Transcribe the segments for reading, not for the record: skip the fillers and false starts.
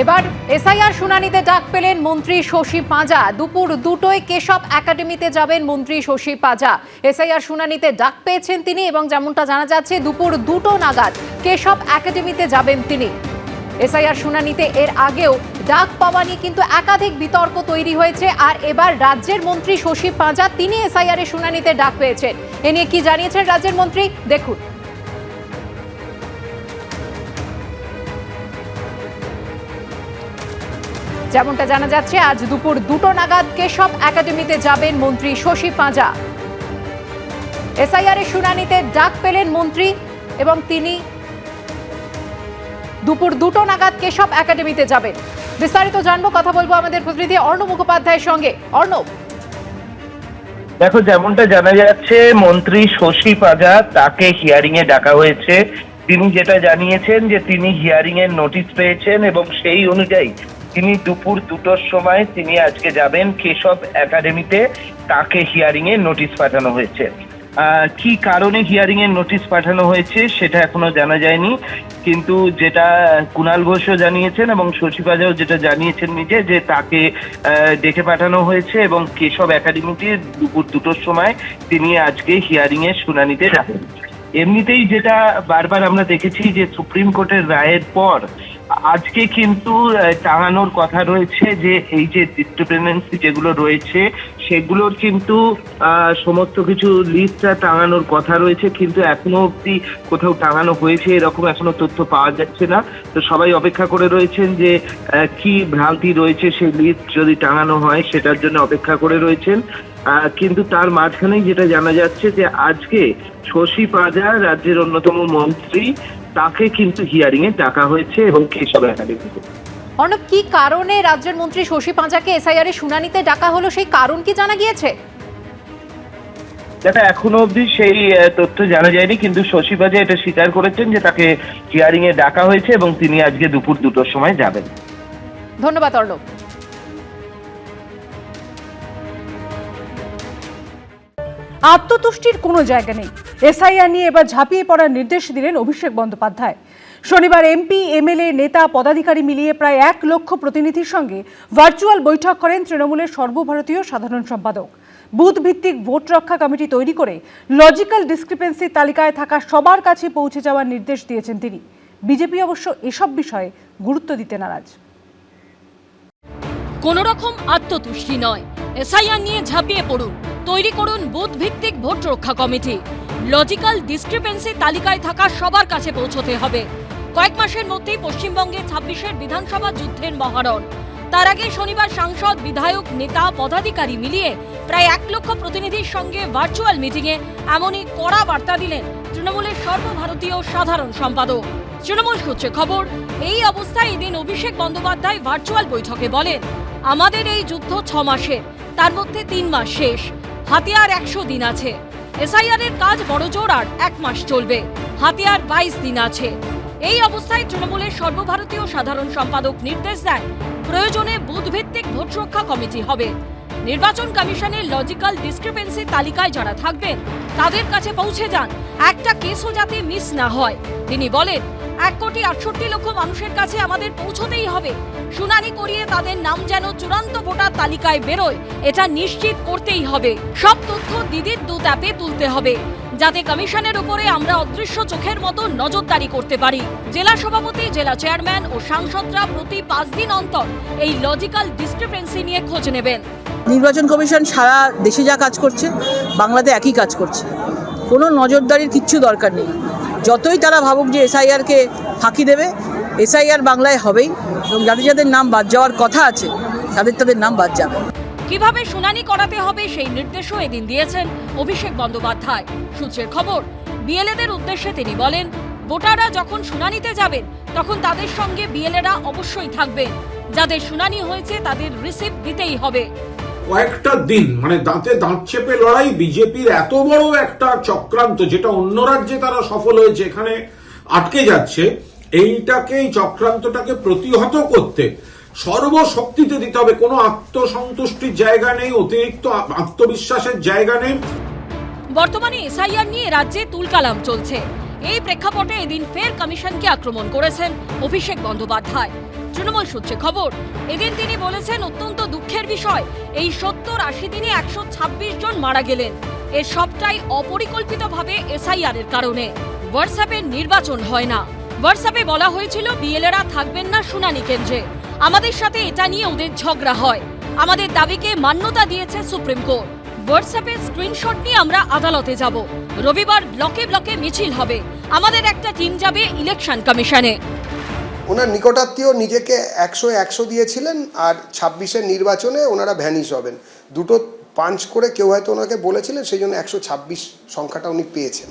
এবার এসআইআর শুনানিতে ডাক পেলেন মন্ত্রী শশী পাঁজা। দুপুর 2টোয় কেশব একাডেমিতে যাবেন মন্ত্রী শশী পাঁজা। এসআইআর শুনানিতে ডাক পেয়েছেন তিনি এবং যেমনটা জানা যাচ্ছে দুপুর 2টো নাগাদ কেশব একাডেমিতে যাবেন তিনি। এসআইআর শুনানিতে এর আগেও ডাক পাওয়া নিয়ে কিন্তু একাধিক বিতর্ক তৈরি হয়েছে, আর এবার রাজ্যের মন্ত্রী শশী পাঁজা তিনি এসআইআর এর শুনানিতে ডাক পেয়েছেন। এ নিয়ে কি জানিয়েছেন রাজ্যের মন্ত্রী দেখুন। যেমনটা জানা যাচ্ছে আজ দুপুর 2টো নাগাদ কেশব একাডেমিতে যাবেন মন্ত্রী শশী পাঁজা। এসআইআর এর শুনানিতে ডাক পেলেন মন্ত্রী এবং তিনি দুপুর 2টো নাগাদ কেশব একাডেমিতে যাবেন। বিস্তারিত জানবো, কথা বলবো আমাদের প্রতিনিধি অর্ণব মুখোপাধ্যায়ের সঙ্গে। অর্ণব, দেখো, যেমনটা জানা যাচ্ছে মন্ত্রী শশী পাঁজা তাকে হিয়ারিং এ ডাকা হয়েছে। তিনি যেটা জানিয়েছেন যে তিনি হিয়ারিং এর নোটিশ পেয়েছেন এবং সেই অনুযায়ী তিনি দুপুর 2টোর সময় তিনি আজকে যাবেন কেশব একাডেমিতে। তাকে হিয়ারিং এর নোটিশ পাঠানো হয়েছে। কি কারণে হিয়ারিং এর নোটিশ পাঠানো হয়েছে সেটা এখনো জানা যায়নি, কিন্তু যেটা কুণাল ঘোষও জানিয়েছেন এবং শশী পাঁজাও যেটা জানিয়েছেন নিজে যে তাকে ডেকে পাঠানো হয়েছে এবং কেশব একাডেমিতে দুপুর 2টোর সময় তিনি আজকে হিয়ারিং এর শুনানিতে যাবেন। এমনিতেই যেটা বারবার আমরা দেখেছি যে সুপ্রিম কোর্টের রায়ের পর আজকে কিন্তু টাঙানোর কথা রয়েছে যে এই যে ডিসক্রিপেন্সি যেগুলো রয়েছে সেগুলোর কিন্তু সমস্ত কিছু লিস্টটা টাঙানোর কথা রয়েছে, কিন্তু এখনো অবধি কোথাও টাঙানো হয়েছে এরকম এখনো তথ্য পাওয়া যাচ্ছে না। তো সবাই অপেক্ষা করে রয়েছেন যে কি ভ্রান্তি রয়েছে সেই লিস্ট যদি টাঙানো হয় সেটার জন্য অপেক্ষা করে রয়েছেন। কিন্তু তার মাঝখানেই যেটা জানা যাচ্ছে যে আজকে শশী পাঁজা রাজ্যের অন্যতম মন্ত্রী তাকে কিন্তু হিয়ারিং এ ডাকা হয়েছে এবং কেশব একাডেমিতে। অর্ণব, কি কারণে রাজ্যের মন্ত্রী শশী পাঁজাকে এসআইআর এর শুনানিতে ডাকা হলো সেই কারণ কি জানা গিয়েছে? দেখা এখনো অবধি সেই তথ্য জানা যায়নি, কিন্তু শশী পাঁজা এটা স্বীকার করেছেন যে তাকে হিয়ারিং এ ডাকা হয়েছে এবং তিনি আজকে দুপুর 2টোর সময় যাবেন। ধন্যবাদ অর্ণব। আত্মতুষ্টির কোনো জায়গা নেই। এসআইআর নিয়ে এবার ঝাঁপিয়ে পড়ার নির্দেশ দিলেন অভিষেক বন্দ্যোপাধ্যায়। শনিবার এমপি, এমএলএ, নেতা, পদাধিকারী মিলিয়ে প্রায় 1 লক্ষ প্রতিনিধির সঙ্গে ভার্চুয়াল বৈঠক করেন তৃণমূলের সর্বভারতীয় সাধারণ সম্পাদক। বুথ ভিত্তিক ভোট রক্ষা কমিটি তৈরি করে লজিক্যাল ডিসক্রিপেন্সি তালিকায় থাকা সবার কাছে পৌঁছে যাওয়ার নির্দেশ দিয়েছেন তিনি। বিজেপি অবশ্য এসব বিষয়ে গুরুত্ব দিতে নারাজ। কোন রকম আত্মতুষ্টি নয়, এসআইআর নিয়ে ঝাঁপিয়ে পড়ুন, তৈরি করুন বুথ ভিত্তিক ভোট রক্ষা কমিটি। লজিক্যাল ডিসক্রিপেন্সি তালিকায় থাকা সবার কাছে পৌঁছতে হবে। কয়েক মাসের মধ্যেই পশ্চিমবঙ্গে 26এর বিধানসভা যুদ্ধের মহারণ। তার আগে শনিবার সাংসদ, বিধায়ক, নেতা, পদাধিকারী মিলিয়ে প্রায় 1 লক্ষ প্রতিনিধির সঙ্গে ভার্চুয়াল মিটিংয়ে এমনই কড়া বার্তা দিলেন তৃণমূলের সর্বভারতীয় সাধারণ সম্পাদক। তৃণমূল সূত্রে খবর, এই অবস্থায় এদিন অভিষেক বন্দ্যোপাধ্যায় ভার্চুয়াল বৈঠকে বলেন, আমাদের এই যুদ্ধ 6 মাসের, তার মধ্যে 3 মাস শেষ, হাতে আর 100 দিন আছে। এসআইআর এর কাজ বড়জোর আর 1 মাস চলবে, হাতে আর 22 দিন আছে। এই অবস্থায় তৃণমূলের সর্বভারতীয় সাধারণ সম্পাদক নির্দেশ দেন, প্রয়োজনে বুথ ভিত্তিক ভোট রক্ষা কমিটি হবে। নির্বাচন কমিশনের লজিক্যাল ডিসক্রিপেন্সি তালিকায় যারা থাকবেন তাদের কাছে পৌঁছে যান, একটা কেসও যাতে মিস না হয়। তিনি বলেন, 1,68,00,000 মানুষের কাছে আমাদের পৌঁছতেই হবে। শুনানি করিয়ে তাদের নাম যেন চূড়ান্ত ভোটার তালিকায় বেরোয় এটা নিশ্চিত করতেই হবে। সব তথ্য দিদির দুত অ্যাপে তুলতে হবে, যাতে কমিশনের উপরে আমরা অদৃশ্য চোখের মতো নজরদারি করতে পারি। জেলা সভাপতি, জেলা চেয়ারম্যান ও সাংসদরা প্রতি 5 দিন অন্তর এই লজিক্যাল ডিসক্রিপেন্সি নিয়ে খোঁজ নেবেন। নির্বাচন কমিশন সারা দেশে যা কাজ করছে বাংলাতে একই কাজ করছে। কোনো নজরদারির কিচ্ছু দরকার নেই। যতই তারা ভাবুক যে এসআইআরকে ফাঁকি দেবে, এসআইআর বাংলায় হবেই এবং যাদের যাদের নাম বাদ যাওয়ার কথা আছে তাদের নাম বাদ যাবে। কিভাবে শুনানি করাতে হবে সেই নির্দেশও এদিন দিয়েছেন অভিষেক বন্দ্যোপাধ্যায়। সূত্রের খবর, বিএলএদের উদ্দেশ্যে তিনি বলেন, ভোটাররা যখন শুনানিতে যাবেন তখন তাদের সঙ্গে বিএলএরা অবশ্যই থাকবেন। যাদের শুনানি হয়েছে তাদের রিসিপ্ট দিতেই হবে। কয়েকটা দিন মানে দাঁতে দাঁত চেপে লড়াই, বিজেপির এত বড় একটা চক্রান্ত যেটা অন্য রাজ্যে তারা সফল হয়েছে এখানে আটকে যাচ্ছে, এই চক্রান্তটাকে প্রতিহত করতে সর্বশক্তিতে দিতে হবে। কোনো আত্মসন্তুষ্টির জায়গা নেই, অতিরিক্ত আত্মবিশ্বাসের জায়গা নেই। বর্তমানে এসআইআর নিয়ে রাজ্যে তুলকালাম চলছে। এই প্রেক্ষাপটে এদিন ফের কমিশনকে আক্রমণ করেছেন অভিষেক বন্দ্যোপাধ্যায়। তৃণমূল সূত্রে খবর। এদিন তিনি বলেছেন, অত্যন্ত দুঃখের বিষয়, এই 70-80 দিনে 126 জন মারা গেলেন। এর সবটাই অপরিকল্পিতভাবে এসআইআর এর কারণে। হোয়াটসঅ্যাপে নির্বাচন হয় না। হোয়াটসঅ্যাপে বলা হয়েছিল বিএলএরা থাকবেন না শুনানি কেন্দ্রে। আমাদের সাথে এটা নিয়ে ওদের ঝগড়া হয়। আমাদের দাবিকে মান্যতা দিয়েছে সুপ্রিম কোর্ট। হোয়াটসঅ্যাপের স্ক্রিনশট নিয়ে আমরা আদালতে যাব। রবিবার ব্লকে ব্লকে মিছিল হবে। আমাদের একটা টিম যাবে ইলেকশন কমিশনে। ওনার নিকটাত্মীয় নিজেকে 100 দিয়েছিলেন, আর 26-এর নির্বাচনে ওনারা ভ্যানিশ হবেন। দুটো পাঞ্চ করে কেউ হয়তো ওনাকে বলেছিলেন, সেই জন্য 126 সংখ্যাটা উনি পেয়েছেন।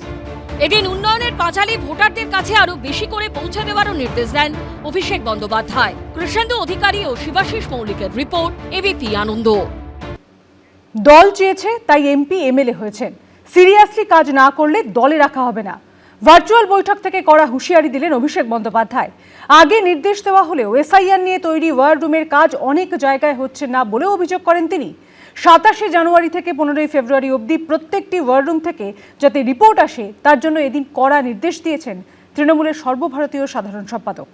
এদিন উন্নয়নের পাঁচালী ভোটারদের কাছে আরো বেশি করে পৌঁছে দেওয়ারও নির্দেশ দেন অভিষেক বন্দ্যোপাধ্যায়। কৃষ্ণেন্দু অধিকারী ও শিবাশিস মৌলিকের রিপোর্ট, এবিপি আনন্দ। দল চেয়েছে তাই এমপি এমএলএ হয়েছেন। সিরিয়াসলি কাজ না করলে দলে রাখা হবে না। ভার্চুয়াল বৈঠক থেকে কড়া হুঁশিয়ারি দিলেন অভিষেক বন্দ্যোপাধ্যায়। আগে নির্দেশ দেওয়া হলেও এসআইআর নিয়ে তৈরি ওয়ার রুমের কাজ অনেক জায়গায় হচ্ছে না বলেও অভিযোগ করেন তিনি। 27 জানুয়ারি থেকে 15 ফেব্রুয়ারি অবধি প্রত্যেকটি ওয়ার রুম থেকে যাতে রিপোর্ট আসে, তার জন্য এদিন কড়া নির্দেশ দিয়েছেন তৃণমূলের সর্বভারতীয় সাধারণ সম্পাদক।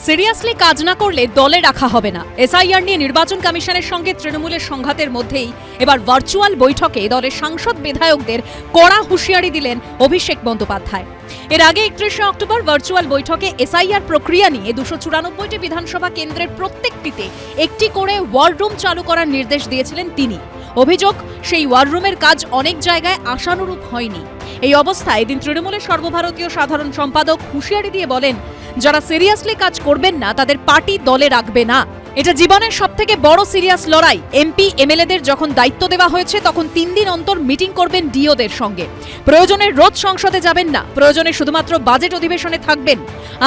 সিরিয়াসলি কাজ না করলে দলে রাখা হবে না। এসআইআর নিয়ে নির্বাচন কমিশনের সঙ্গে তৃণমূলের সংঘাতের মধ্যেই এবার ভার্চুয়াল বৈঠকে দলের সাংসদ বিধায়কদের কড়া হুঁশিয়ারি দিলেন অভিষেক বন্দ্যোপাধ্যায়। এর আগে 31 অক্টোবর ভার্চুয়াল বৈঠকে এসআইআর প্রক্রিয়া নিয়ে 294টি বিধানসভা কেন্দ্রের প্রত্যেকটিতে একটি করে ওয়ার রুম চালু করার নির্দেশ দিয়েছিলেন তিনি। অভিযোগ, সেই ওয়ার রুমের কাজ অনেক জায়গায় আশানুরূপ হয়নি। এই অবস্থায় এদিন তৃণমূলের সর্বভারতীয় সাধারণ সম্পাদক হুঁশিয়ারি দিয়ে বলেন, যারা সিরিয়াসলি কাজ করবেন না তাদের পার্টি দলে রাখবে না। এটা জীবনের সবথেকে বড় সিরিয়াস লড়াই। এমপি এমএলএদের যখন দায়িত্ব দেওয়া হয়েছে তখন 3 দিন অন্তর মিটিং করবেন ডিওদের সঙ্গে। প্রয়োজনে রোজ সংসদে যাবেন না, প্রয়োজনে শুধুমাত্র বাজেট অধিবেশনে থাকবেন।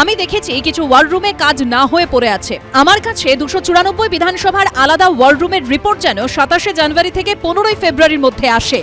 আমি দেখেছি কিছু ওয়ার রুমে কাজ না হয়ে পড়ে আছে। আমার কাছে 294 বিধানসভার আলাদা ওয়ার রুমের রিপোর্ট যেন 27 জানুয়ারি থেকে 15 ফেব্রুয়ারির মধ্যে আসে।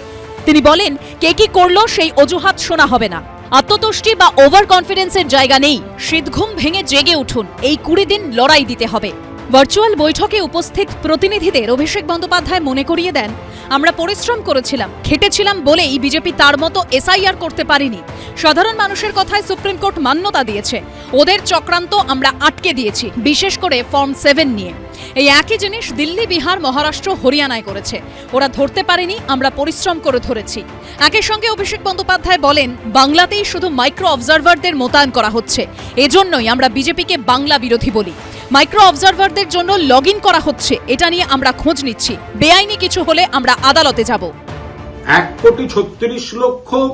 তিনি বলেন, কে কি করলো সেই অজুহাত শোনা হবে না। আত্মতুষ্টি বা ওভার কনফিডেন্সের জায়গা নেই। শীতঘুম ভেঙে জেগে উঠুন। এই 20 দিন লড়াই দিতে হবে। ভার্চুয়াল বৈঠকে উপস্থিত প্রতিনিধিদের অভিষেক বন্দ্যোপাধ্যায় মনে করিয়ে দেন, আমরা পরিশ্রম করেছিলাম, খেটেছিলাম বলেই বিজেপি তার মতো এসআইআর করতে পারেনি। সাধারণ মানুষের কথায় সুপ্রিম কোর্ট মান্যতা দিয়েছে। ওদের চক্রান্ত আমরা আটকে দিয়েছি, বিশেষ করে ফর্ম 7 নিয়ে। এই একই জিনিস দিল্লি, বিহার, মহারাষ্ট্র, হরিয়ানায় করেছে। ওরা ধরতে পারেনি, আমরা পরিশ্রম করে ধরেছি। একই সঙ্গে অভিষেক বন্দ্যোপাধ্যায় বলেন, বাংলাতেই শুধু মাইক্রো অবজারভারদের মোতায়েন করা হচ্ছে। এজন্যই আমরা বিজেপিকে বাংলা বিরোধী বলি। মাইক্রো অবজারভারদের জন্য লগ ইন করা হচ্ছে, এটা নিয়ে আমরা খোঁজ নিচ্ছি। বেআইনি কিছু হলে আমরা আদালতে যাব। 1,36,00,000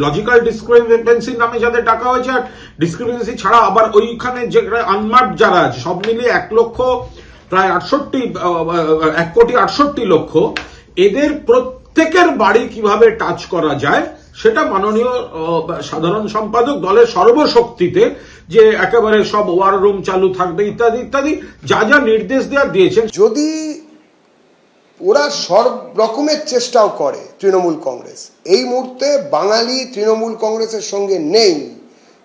লজিক্যাল ডিসক্রিপেন্সি নামে যাদের টাকা হয়েছে, আর ডিসক্রিপেন্সি ছাড়া আবার ওইখানে যে আনমার্কড যারা আছে সব মিলিয়ে 1,68,00,000 এদের প্রত্যেকের বাড়ি কিভাবে টাচ করা যায় সেটা মাননীয় সাধারণ সম্পাদক দলের সর্বশক্তিতে যে একেবারে সব ওয়ার রুম চালু থাকবে ইত্যাদি ইত্যাদি যা যা নির্দেশ দিয়েছেন। যদি ওরা সব রকমের চেষ্টাও করে তৃণমূল কংগ্রেস, এই মুহূর্তে বাঙালি তৃণমূল কংগ্রেসের সঙ্গে নেই।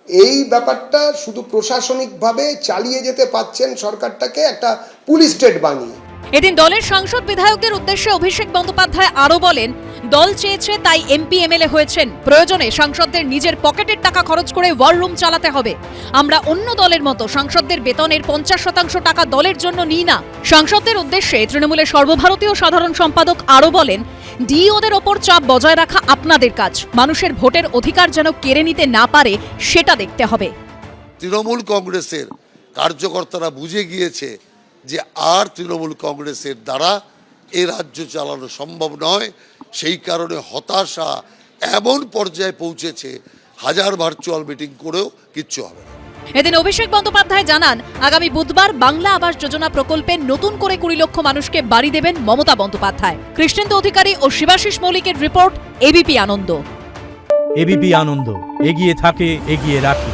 এই ব্যাপারটা শুধু প্রশাসনিকভাবে চালিয়ে যেতে পারছেন সরকারটাকে একটা পুলিশ স্টেট বানিয়ে। এদিন দলের সাংসদ বিধায়কদের উদ্দেশ্যে অভিষেক বন্দ্যোপাধ্যায় আরো বলেন, দল চেয়েছে তাই এমপি এমএলএ হয়েছেন। প্রয়োজনে সাংসদদের নিজের পকেটের টাকা খরচ করে ওয়ার রুম চালাতে হবে। আমরা অন্য দলের মতো সাংসদদের বেতনের 50% টাকা দলের জন্য নিই না। সাংসদদের উদ্দেশ্যে তৃণমূলের সর্বভারতীয় সাধারণ সম্পাদক আরো বলেন, ডিওদের ওপর চাপ বজায় রাখা আপনাদের কাজ। মানুষের ভোটের অধিকার যেন কেড়ে নিতে না পারে সেটা দেখতে হবে। তৃণমূল কংগ্রেসের কার্যকর্তারা বুঝে গিয়েছে যে আর তৃণমূল কংগ্রেসের দ্বারা এ রাজ্য চালানো সম্ভব নয়। সেই কারণে হতাশা এমন পর্যায়ে পৌঁছেছে, হাজার ভার্চুয়াল মিটিং করেও কিচ্ছু হবে না। এদিন অভিষেক বন্দ্যোপাধ্যায় জানান, আগামী বুধবার বাংলা আবাস যোজনা প্রকল্পে নতুন করে 20 লক্ষ মানুষকে বাড়ি দেবেন মমতা বন্দ্যোপাধ্যায়। কৃষ্ণেন্দু অধিকারী ও শিবাশিস মৌলিকের রিপোর্ট, এবিপি আনন্দ। এবিপি আনন্দ, এগিয়ে থাকে, এগিয়ে রাখে।